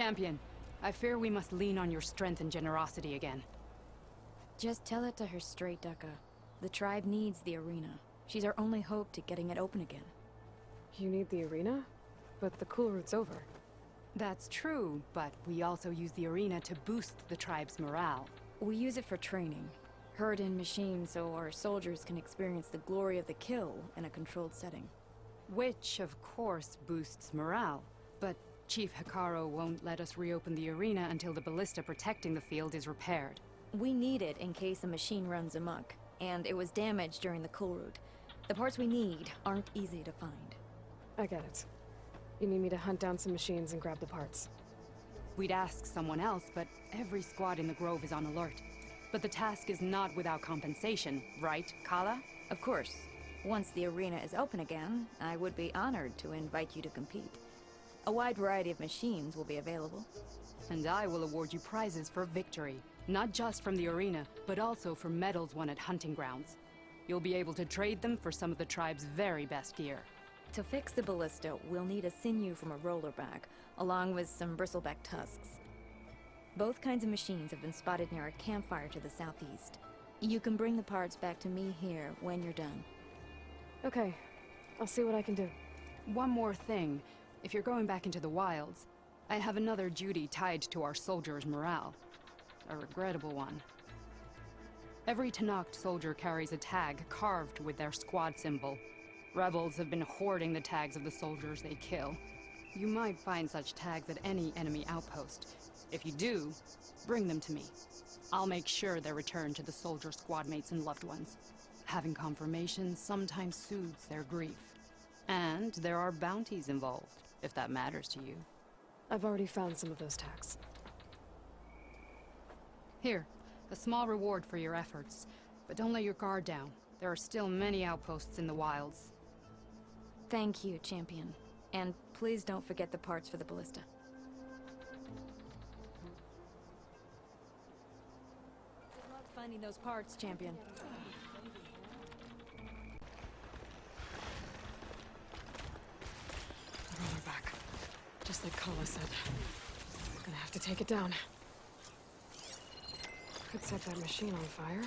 Champion, I fear we must lean on your strength and generosity again. Just tell it to her straight, Ducka. The tribe needs the arena. She's our only hope to getting it open again. You need the arena? But the cool route's over. That's true, but we also use the arena to boost the tribe's morale. We use it for training. Herd in machines so our soldiers can experience the glory of the kill in a controlled setting. Which, of course, boosts morale. But Chief Hikaru won't let us reopen the arena until the ballista protecting the field is repaired. We need it in case a machine runs amok, and it was damaged during the cool route. The parts we need aren't easy to find. I get it. You need me to hunt down some machines and grab the parts. We'd ask someone else, but every squad in the Grove is on alert. But the task is not without compensation, right, Kala? Of course. Once the arena is open again, I would be honored to invite you to compete. A wide variety of machines will be available. And I will award you prizes for victory. Not just from the arena, but also for medals won at hunting grounds. You'll be able to trade them for some of the tribe's very best gear. To fix the ballista, we'll need a sinew from a rollerback, along with some bristleback tusks. Both kinds of machines have been spotted near a campfire to the southeast. You can bring the parts back to me here when you're done. Okay. I'll see what I can do. One more thing. If you're going back into the wilds, I have another duty tied to our soldiers' morale. A regrettable one. Every Tenakth soldier carries a tag carved with their squad symbol. Rebels have been hoarding the tags of the soldiers they kill. You might find such tags at any enemy outpost. If you do, bring them to me. I'll make sure they're returned to the soldier squad mates and loved ones. Having confirmation sometimes soothes their grief. And there are bounties involved, if that matters to you. I've already found some of those tags. Here, a small reward for your efforts. But don't let your guard down. There are still many outposts in the wilds. Thank you, Champion. And please don't forget the parts for the ballista. Good luck finding those parts, Champion. Rollerback. Just like Kala said. Gonna have to take it down. Could set that machine on fire.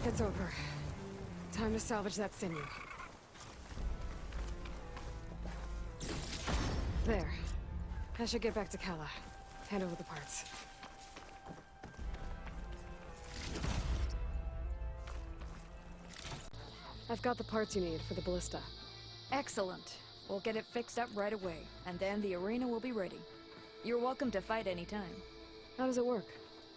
It's over. Time to salvage that sinew. There. I should get back to Kala. Hand over the parts. I've got the parts you need for the ballista. Excellent. We'll get it fixed up right away, and then the arena will be ready. You're welcome to fight anytime. How does it work?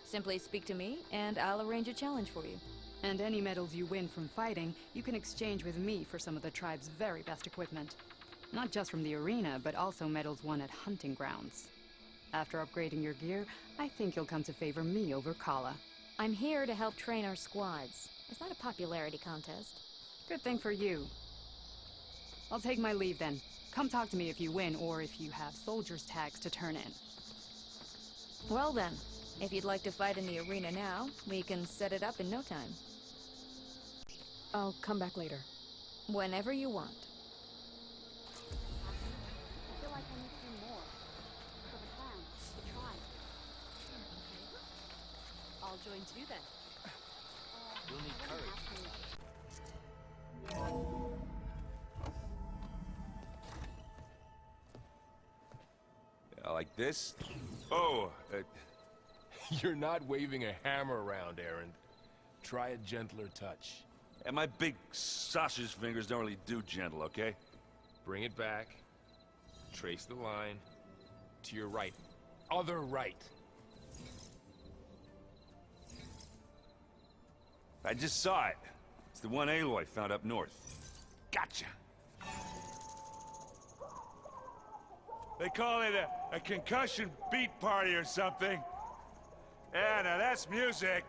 Simply speak to me, and I'll arrange a challenge for you. And any medals you win from fighting, you can exchange with me for some of the tribe's very best equipment. Not just from the arena, but also medals won at hunting grounds. After upgrading your gear, I think you'll come to favor me over Kala. I'm here to help train our squads. It's not a popularity contest. Good thing for you. I'll take my leave then. Come talk to me if you win, or if you have soldiers' tags to turn in. Well then, if you'd like to fight in the arena now, we can set it up in no time. I'll come back later. Whenever you want. I feel like I need to do more. For the clan, the tribe. I'll join too then. We'll need courage. Like this? Oh, You're not waving a hammer around, Aaron. Try a gentler touch. and my big sausage fingers don't really do gentle, okay? Bring it back. Trace the line. To your right. Other right. I just saw it. It's the one Aloy found up north. Gotcha! They call it a concussion beat party or something. Yeah, now that's music.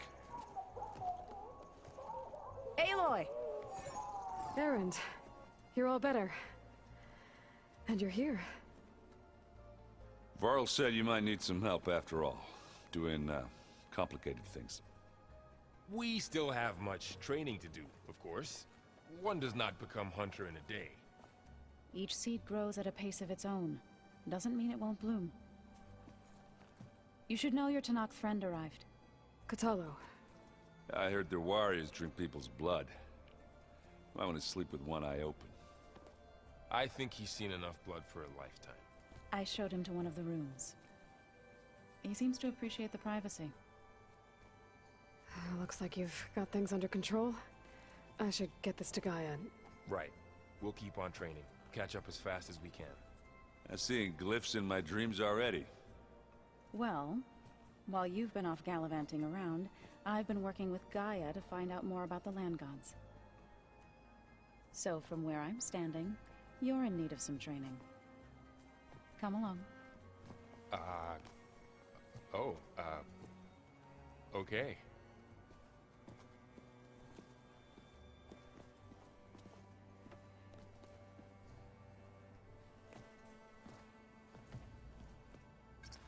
Aloy! Erend, you're all better. And you're here. Varl said you might need some help after all. Doing, complicated things. We still have much training to do, of course. One does not become hunter in a day. Each seed grows at a pace of its own. Doesn't mean it won't bloom. You should know your Tanakh friend arrived. Katalo. I heard their warriors drink people's blood. I want to sleep with one eye open. I think he's seen enough blood for a lifetime. I showed him to one of the rooms. He seems to appreciate the privacy. Looks like you've got things under control. I should get this to Gaia. Right. We'll keep on training. Catch up as fast as we can. I'm seeing glyphs in my dreams already. Well, while you've been off gallivanting around, I've been working with Gaia to find out more about the land gods. So from where I'm standing, you're in need of some training. Come along. Okay.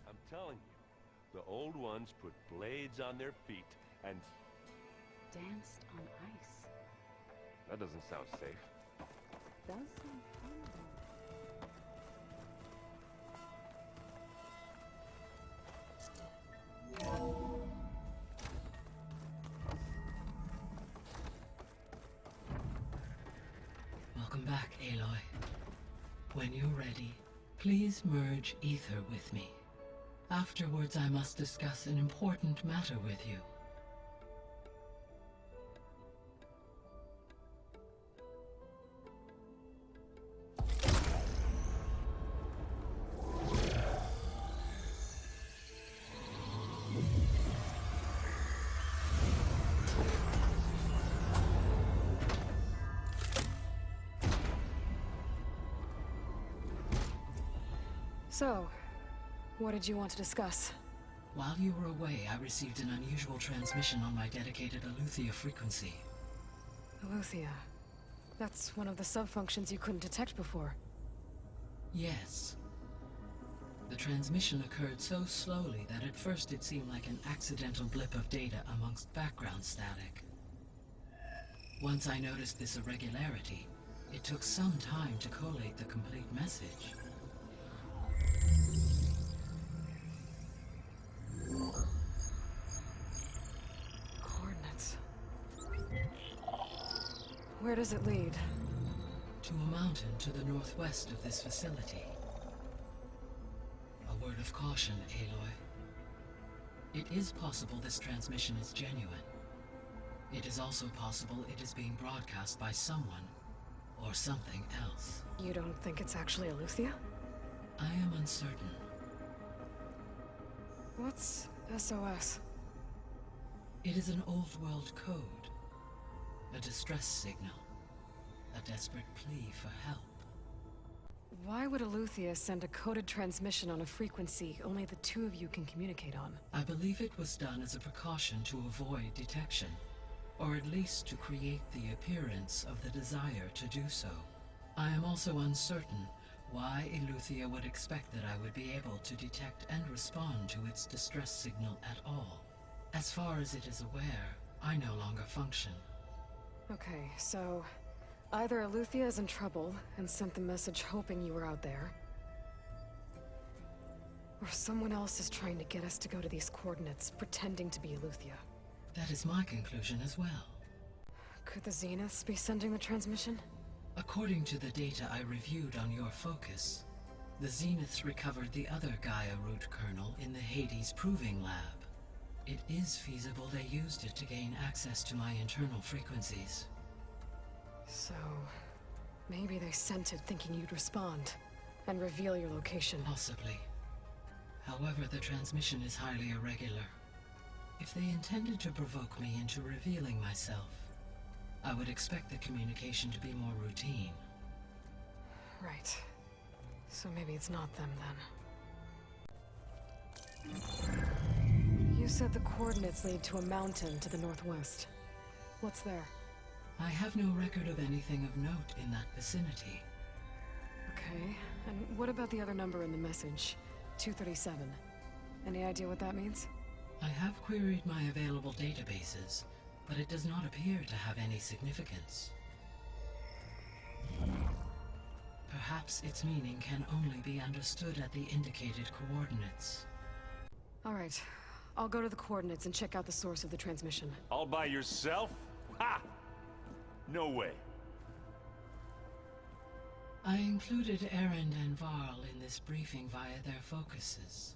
I'm telling you, the old ones put blades on their feet and... Danced on ice. That doesn't sound safe. Does sound fun, though. Welcome back, Aloy. When you're ready, please merge ether with me. Afterwards, I must discuss an important matter with you. So, what did you want to discuss? While you were away, I received an unusual transmission on my dedicated Aletheia frequency. Aletheia. That's one of the sub-functions you couldn't detect before. Yes. The transmission occurred so slowly that at first it seemed like an accidental blip of data amongst background static. Once I noticed this irregularity, it took some time to collate the complete message. Coordinates. Where does it lead? To a mountain to the northwest of this facility. A word of caution, Aloy. It is possible this transmission is genuine. It is also possible it is being broadcast by someone or something else. You don't think it's actually Aletheia? I am uncertain. What's SOS? It is an old world code. A distress signal. A desperate plea for help. Why would Eleuthia send a coded transmission on a frequency only the two of you can communicate on? I believe it was done as a precaution to avoid detection, or at least to create the appearance of the desire to do so. I am also uncertain why Eleuthia would expect that I would be able to detect and respond to its distress signal at all. As far as it is aware, I no longer function. Okay, so either Eleuthia is in trouble and sent the message hoping you were out there, or someone else is trying to get us to go to these coordinates, pretending to be Eleuthia. That is my conclusion as well. Could the Zeniths be sending the transmission? According to the data I reviewed on your focus, the Zeniths recovered the other Gaia root kernel in the Hades Proving Lab. It is feasible they used it to gain access to my internal frequencies. So, maybe they sent it thinking you'd respond and reveal your location. Possibly. However, the transmission is highly irregular. If they intended to provoke me into revealing myself, I would expect the communication to be more routine. Right. So maybe it's not them then. You said the coordinates lead to a mountain to the northwest. What's there? I have no record of anything of note in that vicinity. Okay, and what about the other number in the message? 237. Any idea what that means? I have queried my available databases, but it does not appear to have any significance. Perhaps its meaning can only be understood at the indicated coordinates. All right, I'll go to the coordinates and check out the source of the transmission. All by yourself? Ha! No way. I included Erend and Varl in this briefing via their focuses.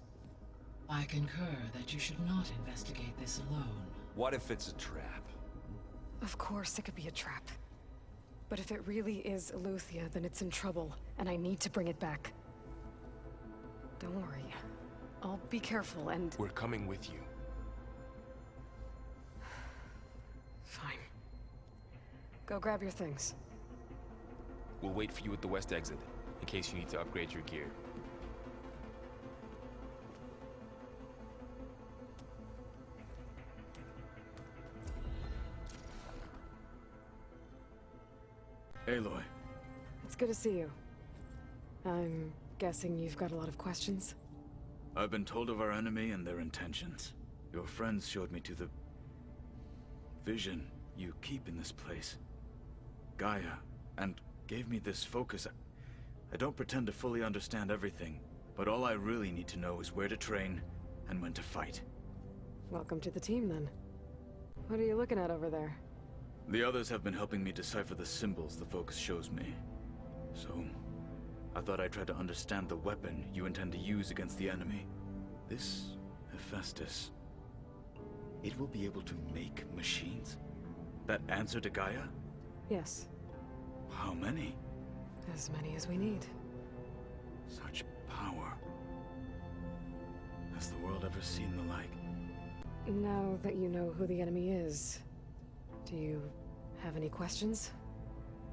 I concur that you should not investigate this alone. What if it's a trap? Of course it could be a trap. But if it really is Eleuthia, then it's in trouble, and I need to bring it back. Don't worry. I'll be careful and... We're coming with you. Fine. Go grab your things. We'll wait for you at the west exit, in case you need to upgrade your gear. Aloy. It's good to see you. I'm guessing you've got a lot of questions? I've been told of our enemy and their intentions. Your friends showed me to the... vision you keep in this place. Gaia, and gave me this focus. I don't pretend to fully understand everything, but all I really need to know is where to train and when to fight. Welcome to the team, then. What are you looking at over there? The others have been helping me decipher the symbols the focus shows me. So, I thought I'd try to understand the weapon you intend to use against the enemy. This Hephaestus, it will be able to make machines that answer to Gaia? Yes. How many? As many as we need. Such power. Has the world ever seen the like? Now that you know who the enemy is, do you have any questions?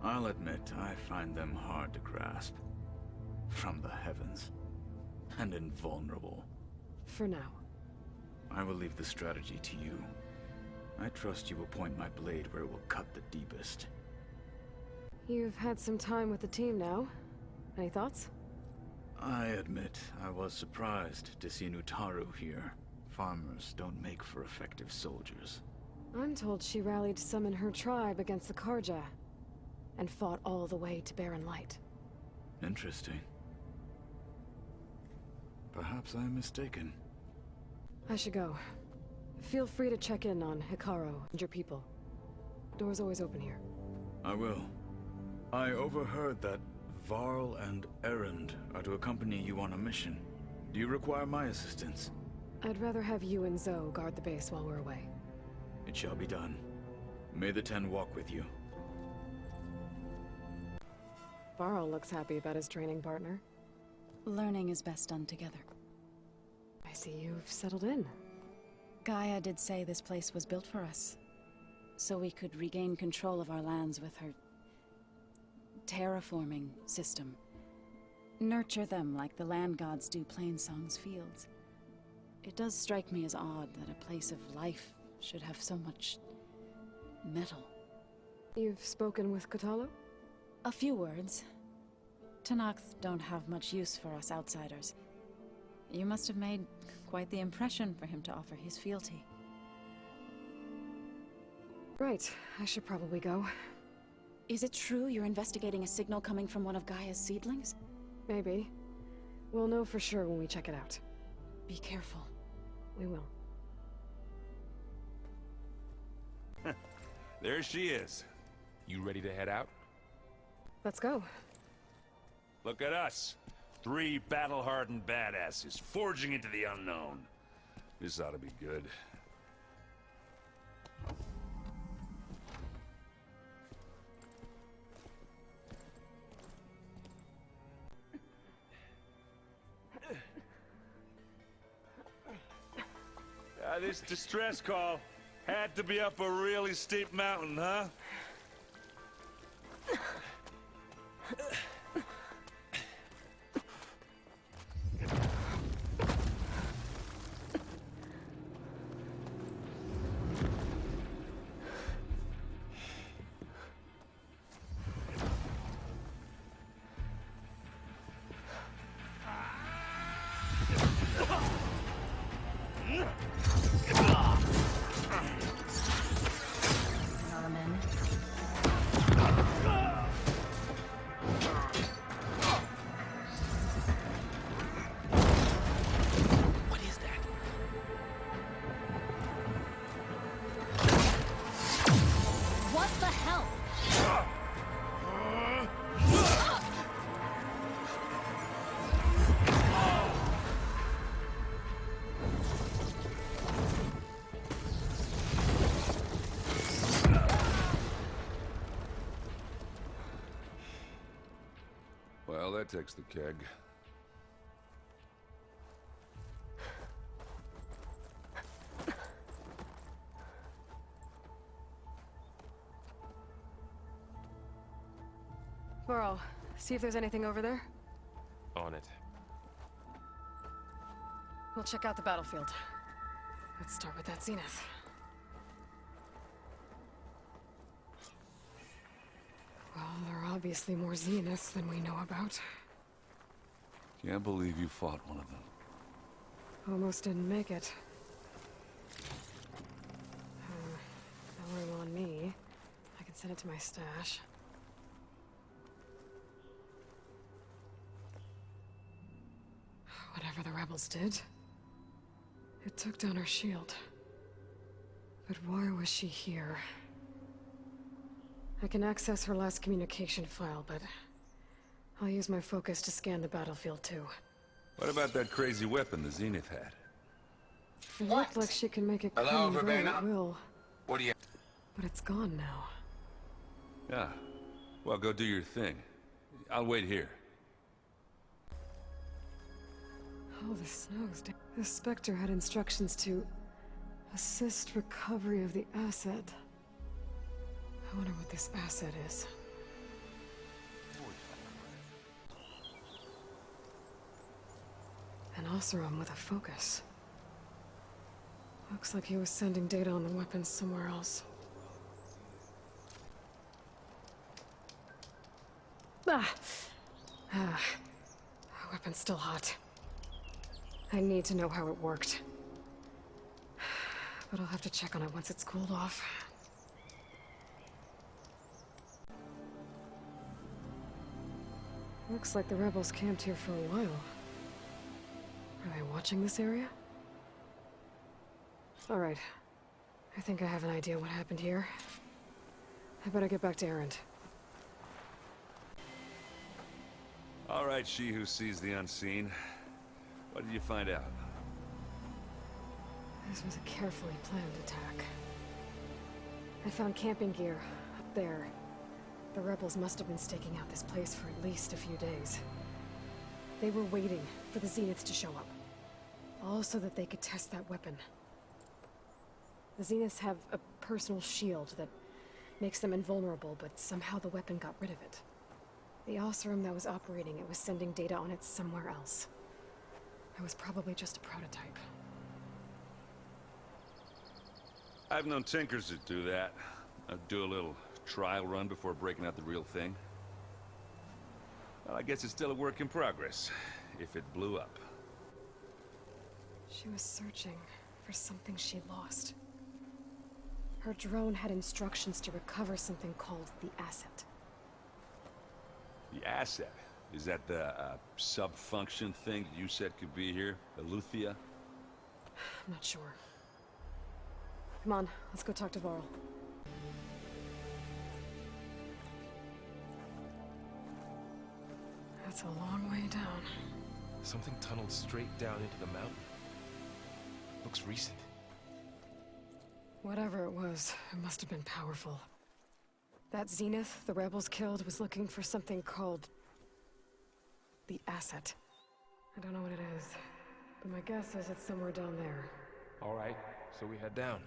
I'll admit, I find them hard to grasp. From the heavens. And invulnerable. For now. I will leave the strategy to you. I trust you will point my blade where it will cut the deepest. You've had some time with the team now. Any thoughts? I admit, I was surprised to see Nutaru here. Farmers don't make for effective soldiers. I'm told she rallied some in her tribe against the Karja, and fought all the way to Barren Light. Interesting. Perhaps I am mistaken. I should go. Feel free to check in on Hikaru and your people. Door's always open here. I will. I overheard that Varl and Erend are to accompany you on a mission. Do you require my assistance? I'd rather have you and Zoe guard the base while we're away. It shall be done. May the Ten walk with you. Varl looks happy about his training partner. Learning is best done together. I see you've settled in. Gaia did say this place was built for us, so we could regain control of our lands with her terraforming system. Nurture them like the land gods do Plainsong's fields. It does strike me as odd that a place of life should have so much metal. You've spoken with Kotallo? A few words. Tenakth don't have much use for us outsiders. You must have made quite the impression for him to offer his fealty. Right, I should probably go. Is it true you're investigating a signal coming from one of Gaia's seedlings? Maybe. We'll know for sure when we check it out. Be careful. We will. There she is. You ready to head out? Let's go. Look at us. 3 battle-hardened badasses forging into the unknown. This ought to be good. This distress call had to be up a really steep mountain, huh? Well, that takes the keg. Burrow, see if there's anything over there. On it. We'll check out the battlefield. Let's start with that zenith. Well, there are obviously more zeniths than we know about. Can't believe you fought one of them. Almost didn't make it. No room on me. I can send it to my stash. Whatever the rebels did, it took down her shield. But why was she here? I can access her last communication file, but I'll use my focus to scan the battlefield too. What about that crazy weapon the Zenith had? It looked like she can make it come and go at will. What do you... But it's gone now. Yeah. Well, go do your thing. I'll wait here. Oh, the snow's down. The Spectre had instructions to assist recovery of the asset. I wonder what this asset is. An Oseram with a focus. Looks like he was sending data on the weapons somewhere else. The weapon's still hot. I need to know how it worked. But I'll have to check on it once it's cooled off. Looks like the rebels camped here for a while. Are they watching this area? Alright. I think I have an idea what happened here. I better get back to Erend. All right, she who sees the unseen. What did you find out? This was a carefully planned attack. I found camping gear up there. The rebels must have been staking out this place for at least a few days. They were waiting for the Zeniths to show up. All so that they could test that weapon. The Zeniths have a personal shield that makes them invulnerable, but somehow the weapon got rid of it. The Osram that was operating it was sending data on it somewhere else. It was probably just a prototype. I've known tinkers that do that. I'd do a little trial run before breaking out the real thing. Well, I guess it's still a work in progress, if it blew up. She was searching for something she lost. Her drone had instructions to recover something called the asset. The asset? Is that the sub-function thing that you said could be here? Eleuthia? I'm not sure. Come on, let's go talk to Varl. That's a long way down. Something tunneled straight down into the mountain. Looks recent. Whatever it was, it must have been powerful. That Zenith the rebels killed was looking for something called the asset. I don't know what it is, but my guess is it's somewhere down there. All right, so we head down.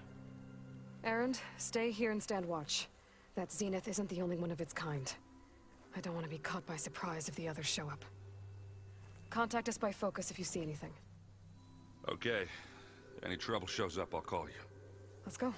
Erend, stay here and stand watch. That Zenith isn't the only one of its kind. I don't want to be caught by surprise if the others show up. Contact us by focus if you see anything. Okay. Any trouble shows up, I'll call you. Let's go.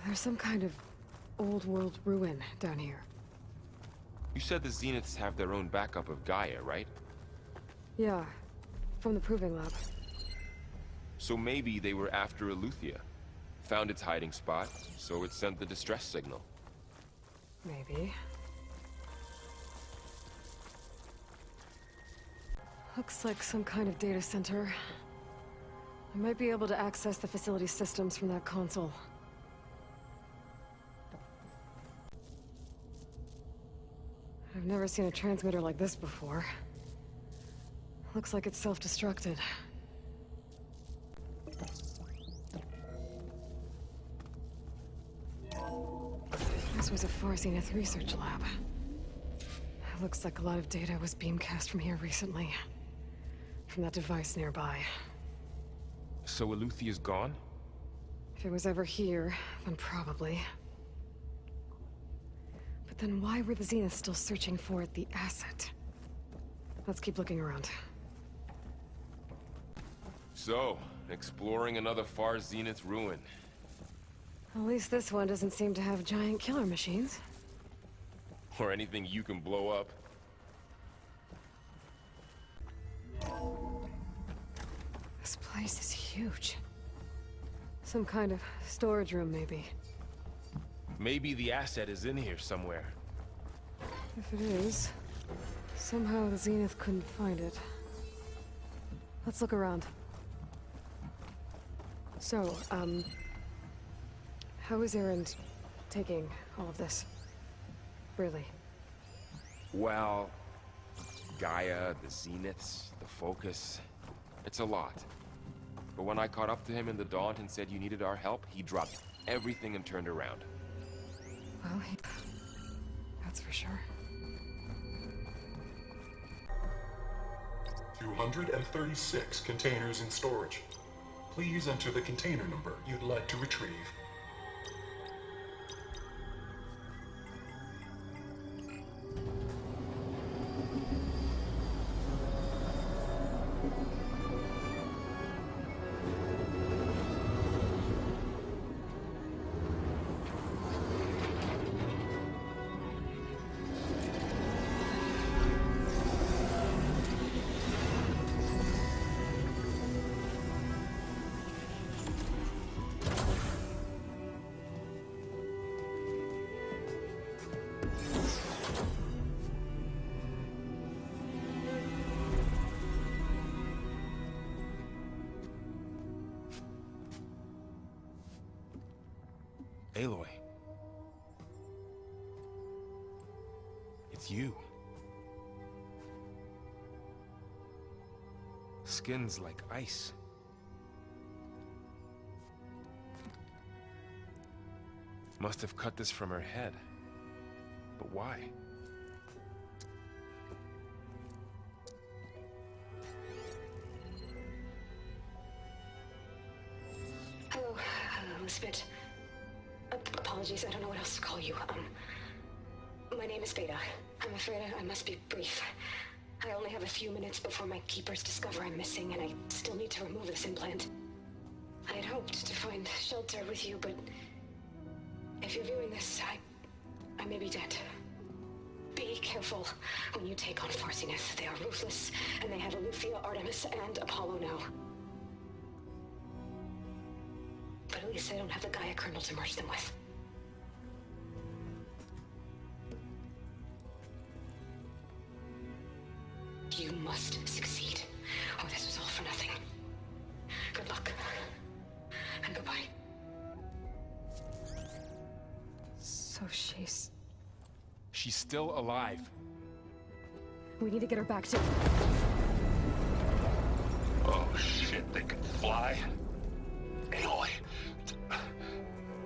There's some kind of old-world ruin down here. You said the Zeniths have their own backup of Gaia, right? Yeah, from the Proving Lab. So maybe they were after Eleuthia. Found its hiding spot, so it sent the distress signal. Maybe. Looks like some kind of data center. I might be able to access the facility systems from that console. I've never seen a transmitter like this before. Looks like it's self-destructed. This was a Far Zenith research lab. Looks like a lot of data was beamcast from here recently. From that device nearby. So Eleuthia's gone? If it was ever here, then probably. But then why were the Zeniths still searching for the asset? Let's keep looking around. So, exploring another Far Zenith ruin. At least this one doesn't seem to have giant killer machines. Or anything you can blow up. This place is huge. Some kind of storage room, maybe. Maybe the asset is in here somewhere. If it is, somehow the Zenith couldn't find it. Let's look around. So, how is Erend taking all of this? Really? Well, Gaia, the Zeniths, the Focus. It's a lot. But when I caught up to him in the Daunt and said you needed our help, he dropped everything and turned around. Well, that's for sure. 236 containers in storage. Please enter the container number you'd like to retrieve. Aloy. It's you. Skin's like ice. Must have cut this from her head. But why? Spit. Apologies, I don't know what else to call you. My name is Beta. I'm afraid I must be brief. I only have a few minutes before my keepers discover I'm missing, and I still need to remove this implant. I had hoped to find shelter with you, but if you're viewing this, I may be dead. Be careful when you take on Far Zenith. They are ruthless, and they have Aletheia, Artemis, and Apollo now. But at least I don't have the Gaia kernel to merge them with. You must succeed, or this was all for nothing. Good luck. And goodbye. So she's still alive. We need to get her back to... Oh shit, they can fly? Aloy!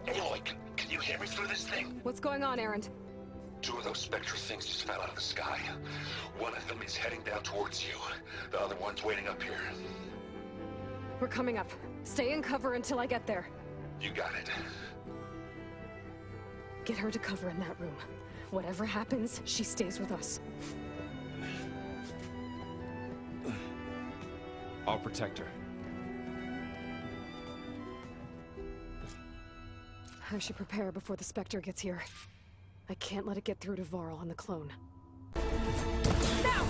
Aloy, can you hear me through this thing? What's going on, Erend? 2 of those spectral things just fell out of the sky. One of them is heading down towards you. The other one's waiting up here. We're coming up. Stay in cover until I get there. You got it. Get her to cover in that room. Whatever happens, she stays with us. I'll protect her. I should prepare before the Spectre gets here. I can't let it get through to Varl and the clone. Now!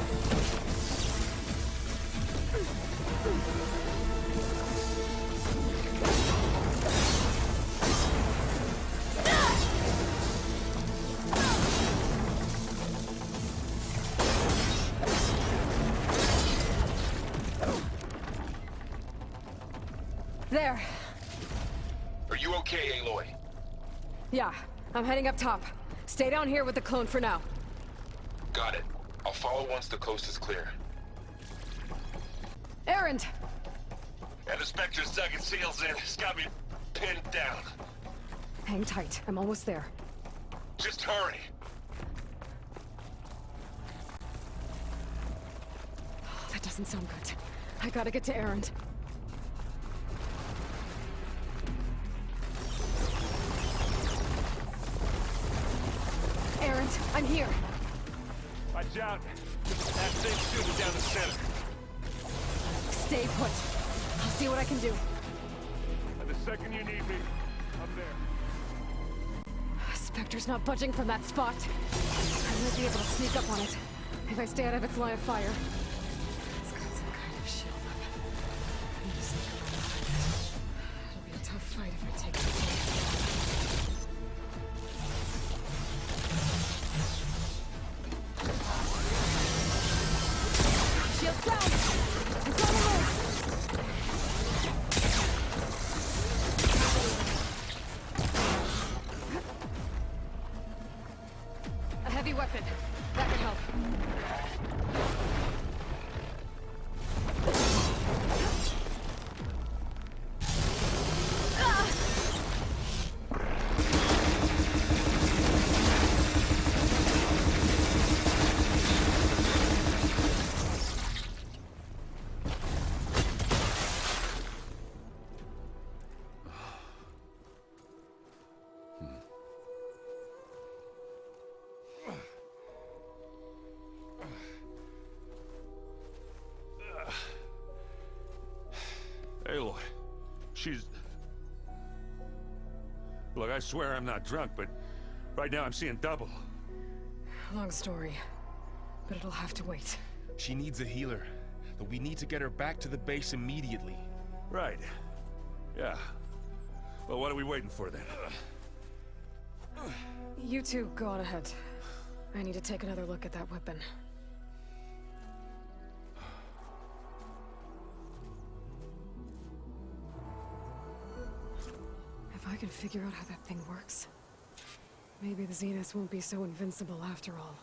There. Are you okay, Aloy? Yeah, I'm heading up top. Stay down here with the clone for now. Got it. I'll follow once the coast is clear. Erend! And the Spectre's dug its heels in. It's got me pinned down. Hang tight. I'm almost there. Just hurry. Oh, that doesn't sound good. I gotta get to Erend. Erend, I'm here. Watch out. That thing's shooting down the center. Stay put. I'll see what I can do. And the second you need me, I'm there. Spectre's not budging from that spot. I might be able to sneak up on it if I stay out of its line of fire. It's got some kind of shield up. I need to sneak up on it. It'll be a tough fight if I take it. Shield down! It's on the move! A heavy weapon. That could help. Aloy, she's... Look, I swear I'm not drunk, but right now I'm seeing double. Long story, but it'll have to wait. She needs a healer, but we need to get her back to the base immediately. Right. Yeah. Well, what are we waiting for then? You two go on ahead. I need to take another look at that weapon. If I can figure out how that thing works, maybe the Zeniths won't be so invincible after all.